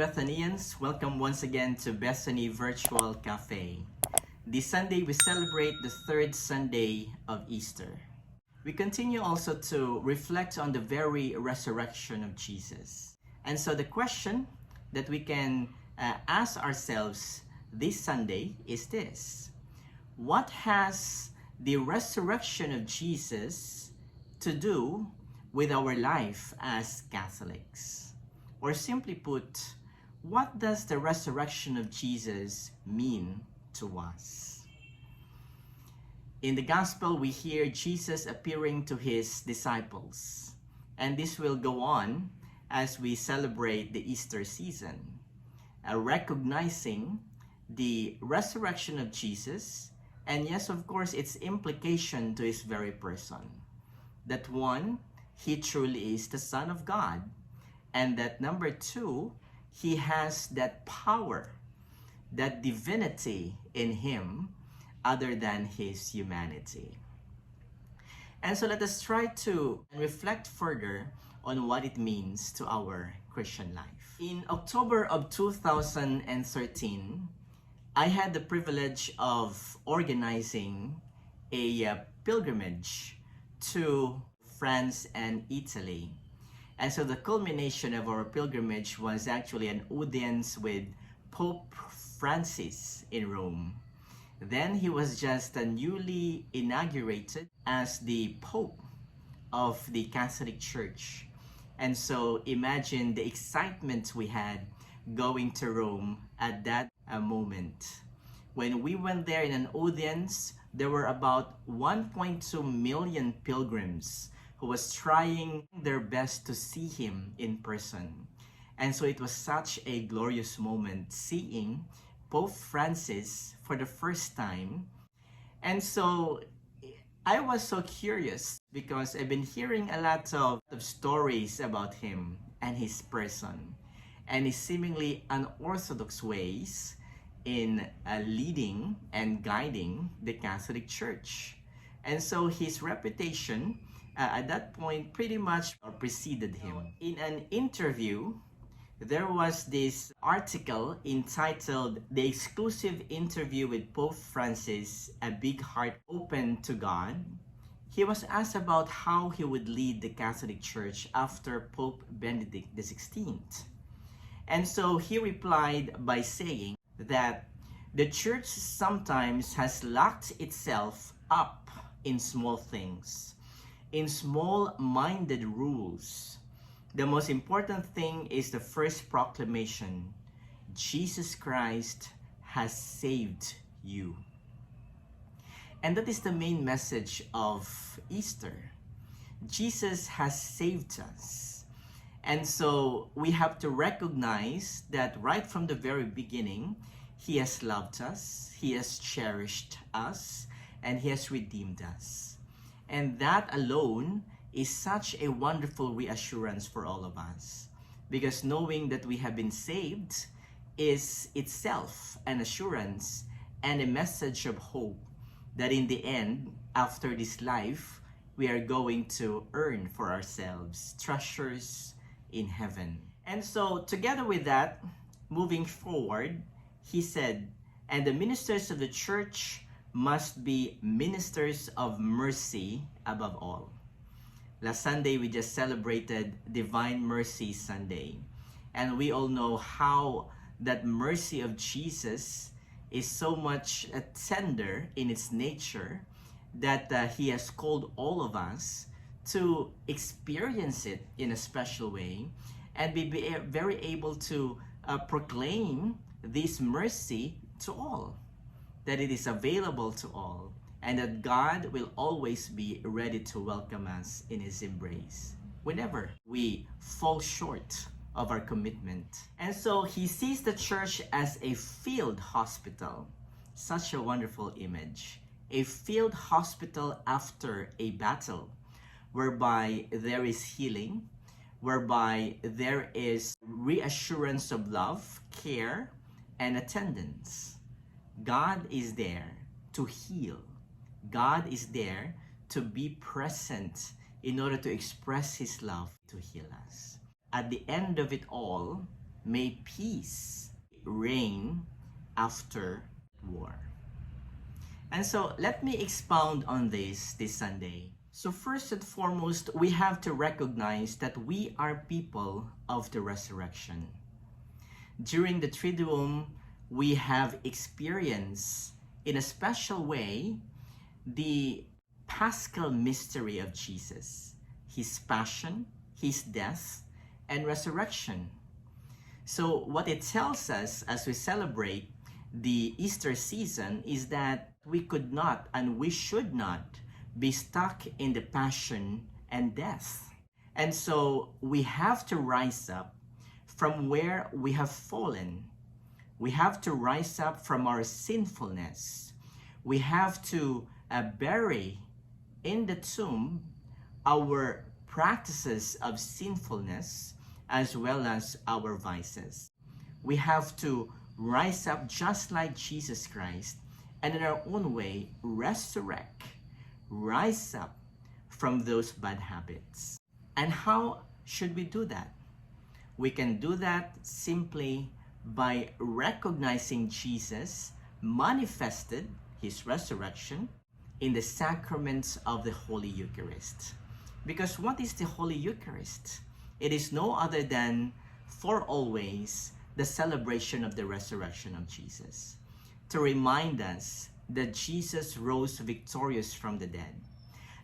Bethanians, welcome once again to Bethany Virtual Cafe. This Sunday we celebrate the third Sunday of Easter. We continue also to reflect on the very resurrection of Jesus. And so the question that we can ask ourselves this Sunday is this: what has the resurrection of Jesus to do with our life as Catholics? Or simply put, what does the resurrection of Jesus mean to us? In the Gospel, we hear Jesus appearing to his disciples, and this will go on as we celebrate the Easter season, recognizing the resurrection of Jesus, and yes, of course, its implication to his very person. That one, he truly is the Son of God, and that number two, he has that power, that divinity in him other than his humanity. And so let us try to reflect further on what it means to our Christian life. In October of 2013, I had the privilege of organizing a pilgrimage to France and Italy. And so the culmination of our pilgrimage was actually an audience with Pope Francis in Rome. Then he was just newly inaugurated as the Pope of the Catholic Church. And so imagine the excitement we had going to Rome at that moment. When we went there in an audience, there were about 1.2 million pilgrims who was trying their best to see him in person. And so it was such a glorious moment seeing Pope Francis for the first time. And so I was so curious because I've been hearing a lot of stories about him and his person and his seemingly unorthodox ways in leading and guiding the Catholic Church. And so his reputation at that point pretty much preceded him. In an interview, there was this article entitled "The Exclusive Interview with Pope Francis, A Big Heart Open to God." He was asked about how he would lead the Catholic Church after Pope Benedict XVI. And so he replied by saying that the Church sometimes has locked itself up in small things, in small-minded rules. The most important thing is the first proclamation: Jesus Christ has saved you. And that is the main message of Easter. Jesus has saved us. And so we have to recognize that right from the very beginning, he has loved us, he has cherished us, and he has redeemed us. And that alone is such a wonderful reassurance for all of us, because knowing that we have been saved is itself an assurance and a message of hope that in the end, after this life, we are going to earn for ourselves treasures in heaven. And so together with that, moving forward, he said, and the ministers of the church must be ministers of mercy above all. Last Sunday, we just celebrated Divine Mercy Sunday. And we all know how that mercy of Jesus is so much tender in its nature that he has called all of us to experience it in a special way and be very able to proclaim this mercy to all, that it is available to all, and that God will always be ready to welcome us in his embrace whenever we fall short of our commitment. And so he sees the church as a field hospital. Such a wonderful image. A field hospital after a battle, whereby there is healing, whereby there is reassurance of love, care, and attendance. God is there to heal. God is there to be present in order to express his love to heal us. At the end of it all, may peace reign after war. And so let me expound on this Sunday. So first and foremost, we have to recognize that we are people of the resurrection. During the Triduum, we have experienced in a special way the Paschal mystery of Jesus, his passion, his death, and resurrection. So what it tells us as we celebrate the Easter season is that we could not and we should not be stuck in the passion and death. And so we have to rise up from where we have fallen. We have to rise up from our sinfulness. We have to bury in the tomb our practices of sinfulness as well as our vices. We have to rise up just like Jesus Christ and in our own way resurrect, rise up from those bad habits. And how should we do that? We can do that simply by recognizing Jesus manifested his resurrection in the sacraments of the Holy Eucharist. Because what is the Holy Eucharist? It is no other than, for always, the celebration of the resurrection of Jesus, to remind us that Jesus rose victorious from the dead.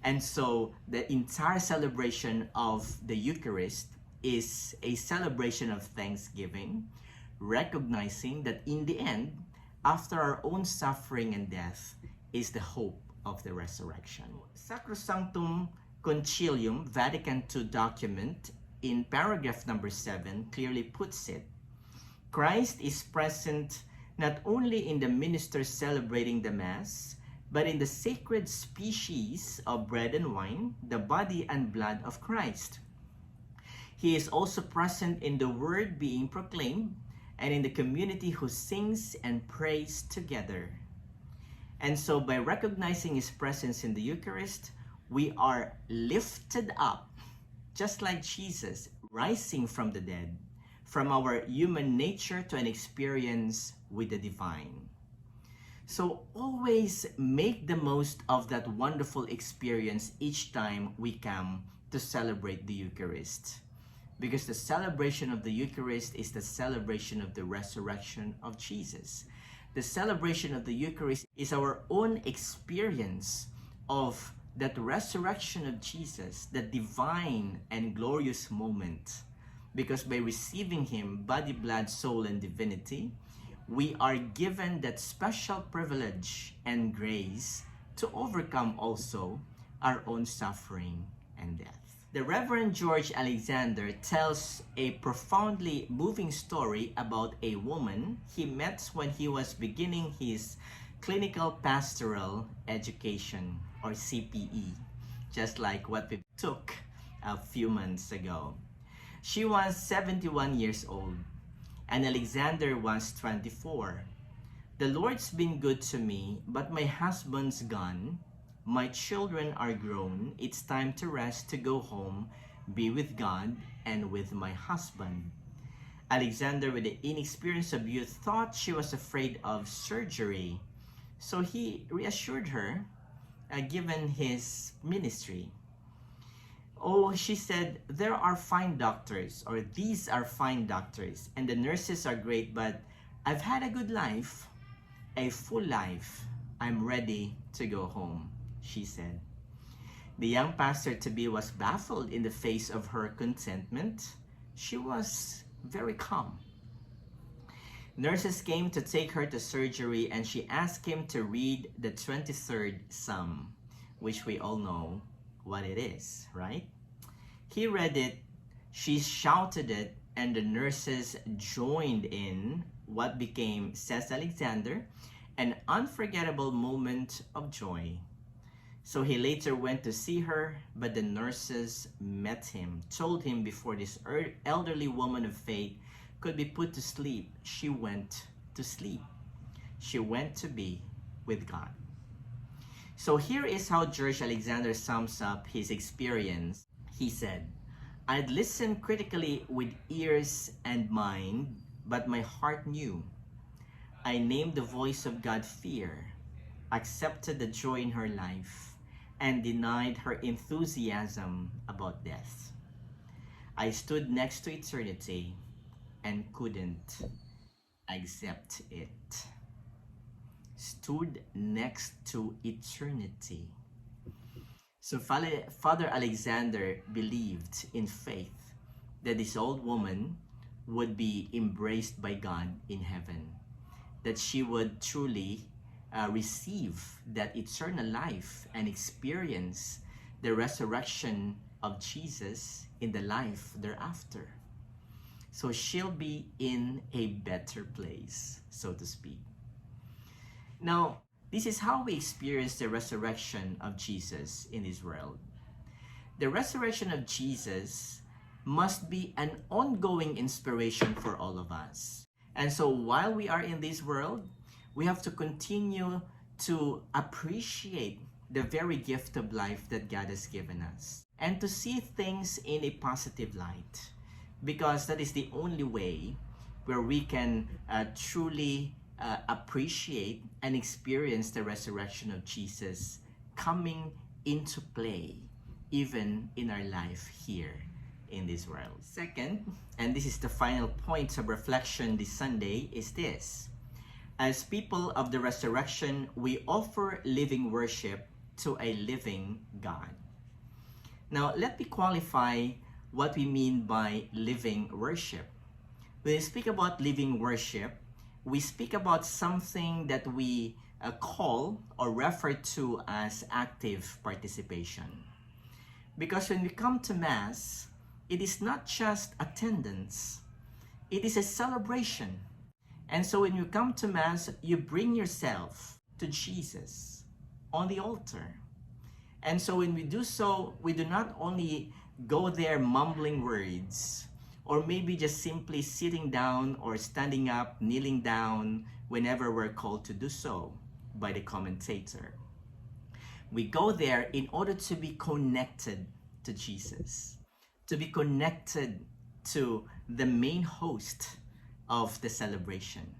And so the entire celebration of the Eucharist is a celebration of thanksgiving, recognizing that in the end, after our own suffering and death, is the hope of the resurrection. Sacrosanctum Concilium Vatican II document in paragraph number 7 clearly puts it: Christ is present not only in the ministers celebrating the Mass, but in the sacred species of bread and wine, the body and blood of Christ. He is also present in the word being proclaimed and in the community who sings and prays together. And so by recognizing his presence in the Eucharist, we are lifted up, just like Jesus, rising from the dead, from our human nature to an experience with the divine. So always make the most of that wonderful experience each time we come to celebrate the Eucharist. Because the celebration of the Eucharist is the celebration of the resurrection of Jesus. The celebration of the Eucharist is our own experience of that resurrection of Jesus, the divine and glorious moment. Because by receiving him, body, blood, soul, and divinity, we are given that special privilege and grace to overcome also our own suffering and death. The Reverend George Alexander tells a profoundly moving story about a woman he met when he was beginning his clinical pastoral education, or CPE, just like what we took a few months ago. She was 71 years old, and Alexander was 24. The Lord's been good to me, but my husband's gone. My children are grown. It's time to rest, to go home, be with God and with my husband. Alexander, with the inexperience of youth, thought she was afraid of surgery. So he reassured her, given his ministry. Oh, she said, there are fine doctors, or these are fine doctors, and the nurses are great, but I've had a good life, a full life. I'm ready to go home, she said. The young pastor-to-be was baffled in the face of her contentment. She was very calm. Nurses came to take her to surgery, and she asked him to read the 23rd Psalm, which we all know what it is, right? He read it, she shouted it, and the nurses joined in what became, says Alexander, an unforgettable moment of joy. So he later went to see her, but the nurses met him, told him before this elderly woman of faith could be put to sleep, she went to sleep. She went to be with God. So here is how George Alexander sums up his experience. He said, I'd listened critically with ears and mind, but my heart knew. I named the voice of God fear, accepted the joy in her life, and denied her enthusiasm about death. I stood next to eternity and couldn't accept it. Stood next to eternity. So Father Alexander believed in faith that this old woman would be embraced by God in heaven, that she would truly receive that eternal life and experience the resurrection of Jesus in the life thereafter. So she'll be in a better place, so to speak. Now, this is how we experience the resurrection of Jesus in this world. The resurrection of Jesus must be an ongoing inspiration for all of us. And so while we are in this world, we have to continue to appreciate the very gift of life that God has given us and to see things in a positive light, because that is the only way where we can truly appreciate and experience the resurrection of Jesus coming into play even in our life here in this world. Second, and this is the final point of reflection this Sunday, is this: as people of the resurrection, we offer living worship to a living God. Now, let me qualify what we mean by living worship. When we speak about living worship, we speak about something that we call or refer to as active participation. Because when we come to Mass, it is not just attendance, it is a celebration. And so when you come to Mass, you bring yourself to Jesus on the altar. And so when we do so, we do not only go there mumbling words, or maybe just simply sitting down or standing up, kneeling down whenever we're called to do so by the commentator. We go there in order to be connected to Jesus, to be connected to the main host of the celebration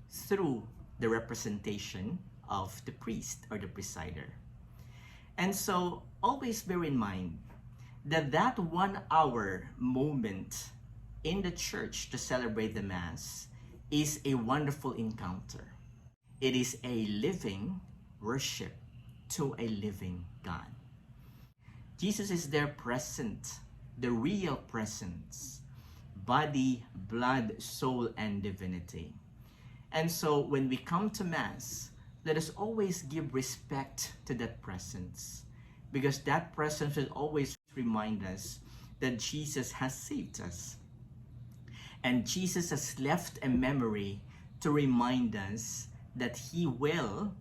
through the representation of the priest or the presider. And so always bear in mind that that 1 hour moment in the church to celebrate the Mass is a wonderful encounter. It is a living worship to a living God. Jesus is there present, the real presence, body, blood, soul, and divinity. And so when we come to Mass, let us always give respect to that presence, because that presence will always remind us that Jesus has saved us. And Jesus has left a memory to remind us that He will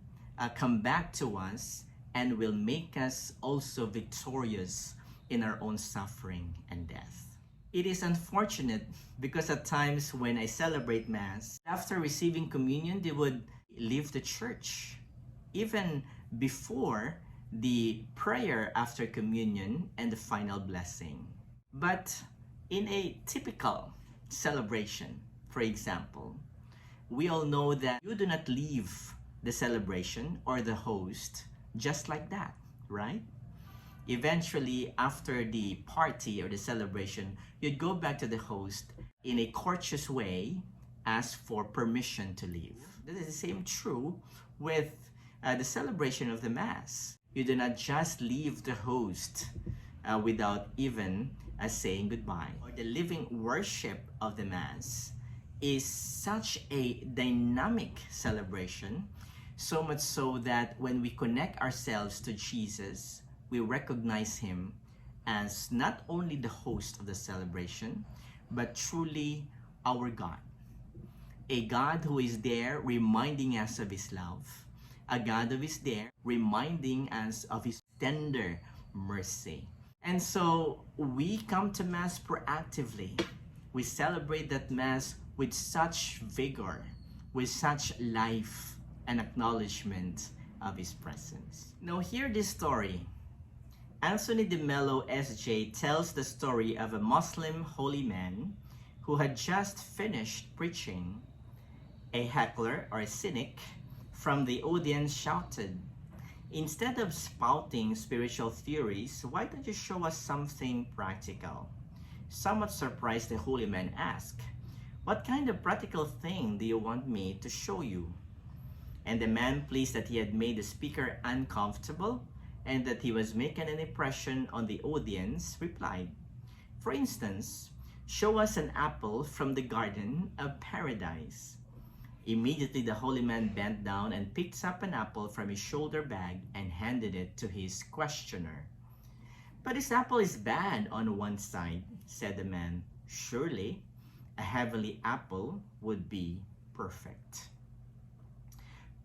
come back to us and will make us also victorious in our own suffering and death. It is unfortunate because at times when I celebrate Mass, after receiving communion, they would leave the church. Even before the prayer after communion and the final blessing. But in a typical celebration, for example, we all know that you do not leave the celebration or the host just like that, right? Eventually, after the party or the celebration, you'd go back to the host in a courteous way, ask for permission to leave. This is the same true with the celebration of the Mass. You do not just leave the host without even saying goodbye. Or the living worship of the Mass is such a dynamic celebration, so much so that when we connect ourselves to Jesus, we recognize Him as not only the host of the celebration, but truly our God. A God who is there reminding us of His love. A God who is there reminding us of His tender mercy. And so we come to Mass proactively. We celebrate that Mass with such vigor, with such life and acknowledgement of His presence. Now hear this story. Anthony de Mello SJ tells the story of a Muslim holy man who had just finished preaching. A heckler or a cynic from the audience shouted, "Instead of spouting spiritual theories, why don't you show us something practical?" Somewhat surprised, the holy man asked, "What kind of practical thing do you want me to show you?" And the man, pleased that he had made the speaker uncomfortable and that he was making an impression on the audience, replied, "For instance, show us an apple from the Garden of Paradise." Immediately the holy man bent down and picked up an apple from his shoulder bag and handed it to his questioner. "But this apple is bad on one side," said the man. "Surely a heavenly apple would be perfect."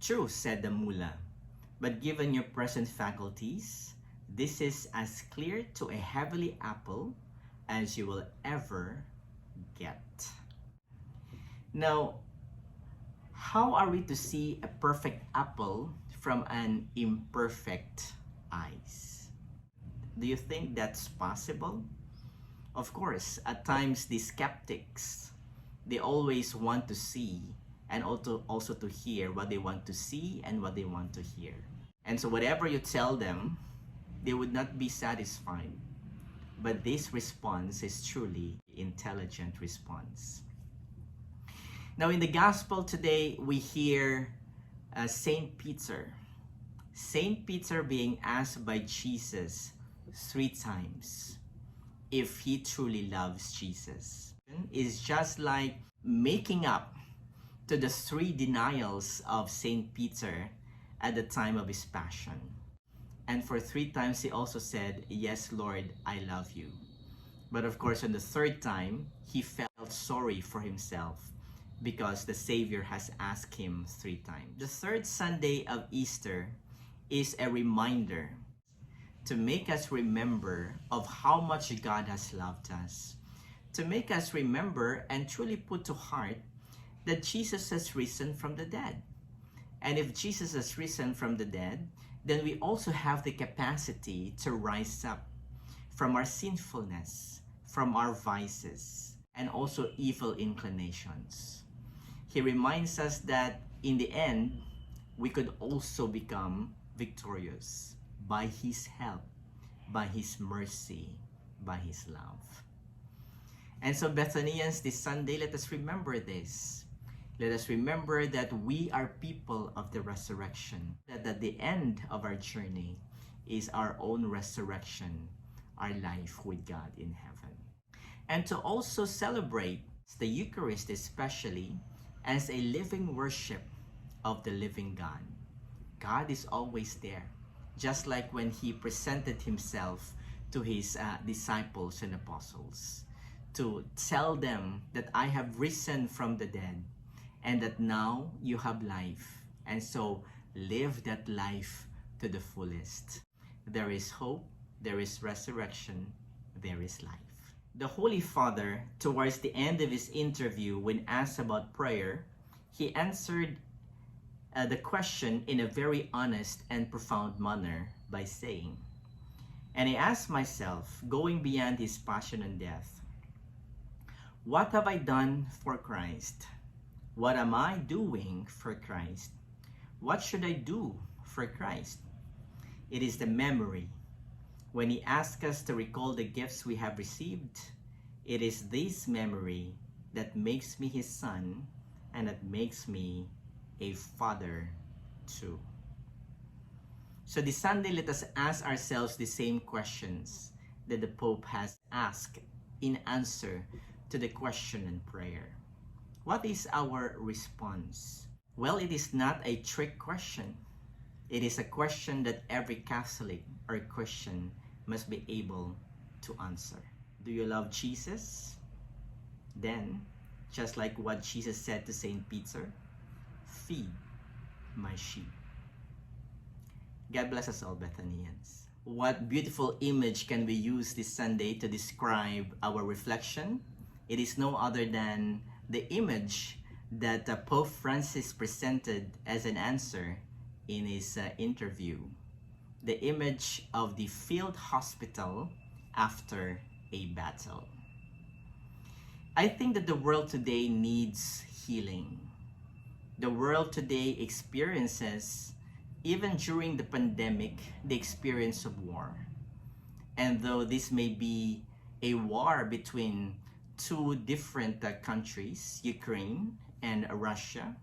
"True," said the mullah, "but given your present faculties, this is as clear to a heavenly apple as you will ever get." Now, how are we to see a perfect apple from an imperfect eyes? Do you think that's possible? Of course, at times the skeptics, they always want to see and also to hear what they want to see and what they want to hear. And so whatever you tell them, they would not be satisfied. But this response is truly intelligent response. Now in the gospel today, we hear Saint Peter being asked by Jesus 3 times if he truly loves Jesus. It's just like making up to the 3 denials of Saint Peter at the time of his passion. And for 3 times he also said, "Yes, Lord, I love you." But of course, on the 3rd time, he felt sorry for himself because the Savior has asked him 3 times. The 3rd Sunday of Easter is a reminder to make us remember of how much God has loved us, to make us remember and truly put to heart that Jesus has risen from the dead. And if Jesus has risen from the dead, then we also have the capacity to rise up from our sinfulness, from our vices, and also evil inclinations. He reminds us that in the end, we could also become victorious by His help, by His mercy, by His love. And so Bethanians, this Sunday, let us remember this. Let us remember that we are people of the resurrection, that at the end of our journey is our own resurrection, our life with God in heaven. And to also celebrate the Eucharist especially as a living worship of the living God. God is always there, just like when He presented Himself to His disciples and apostles to tell them that I have risen from the dead and that now you have life, and so live that life to the fullest. There is hope, there is resurrection, there is life. The Holy Father, towards the end of his interview, when asked about prayer, he answered the question in a very honest and profound manner by saying, "And I asked myself, going beyond his passion and death, what have I done for Christ? What am I doing for Christ? What should I do for Christ?" It is the memory. When He asks us to recall the gifts we have received, it is this memory that makes me His son and that makes me a father too. So this Sunday, let us ask ourselves the same questions that the Pope has asked in answer to the question in prayer. What is our response? Well, it is not a trick question. It is a question that every Catholic or Christian must be able to answer. Do you love Jesus? Then, just like what Jesus said to Saint Peter, feed my sheep. God bless us all, Bethanians. What beautiful image can we use this Sunday to describe our reflection? It is no other than the image that Pope Francis presented as an answer in his interview. the image of the field hospital after a battle. I think that the world today needs healing. The world today experiences, even during the pandemic, the experience of war. And though this may be a war between two different countries, Ukraine and Russia,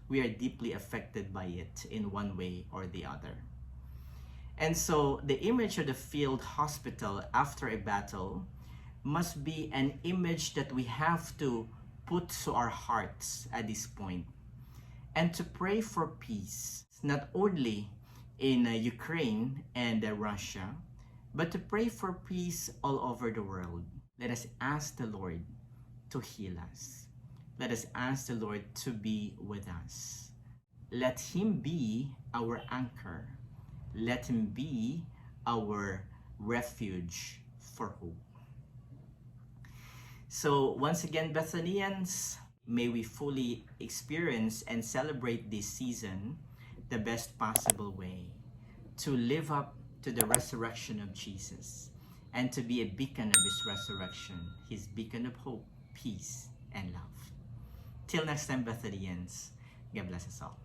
we are deeply affected by it in one way or the other. And so the image of the field hospital after a battle must be an image that we have to put to our hearts at this point, and to pray for peace, not only in Ukraine and Russia, but to pray for peace all over the world. Let us ask the Lord to heal us. Let us ask the Lord to be with us. Let Him be our anchor. Let Him be our refuge for hope. So once again, Bethanians, may we fully experience and celebrate this season the best possible way, to live up to the resurrection of Jesus and to be a beacon of His resurrection, His beacon of hope, peace, and love. Till next time, Bethanians, God bless us all.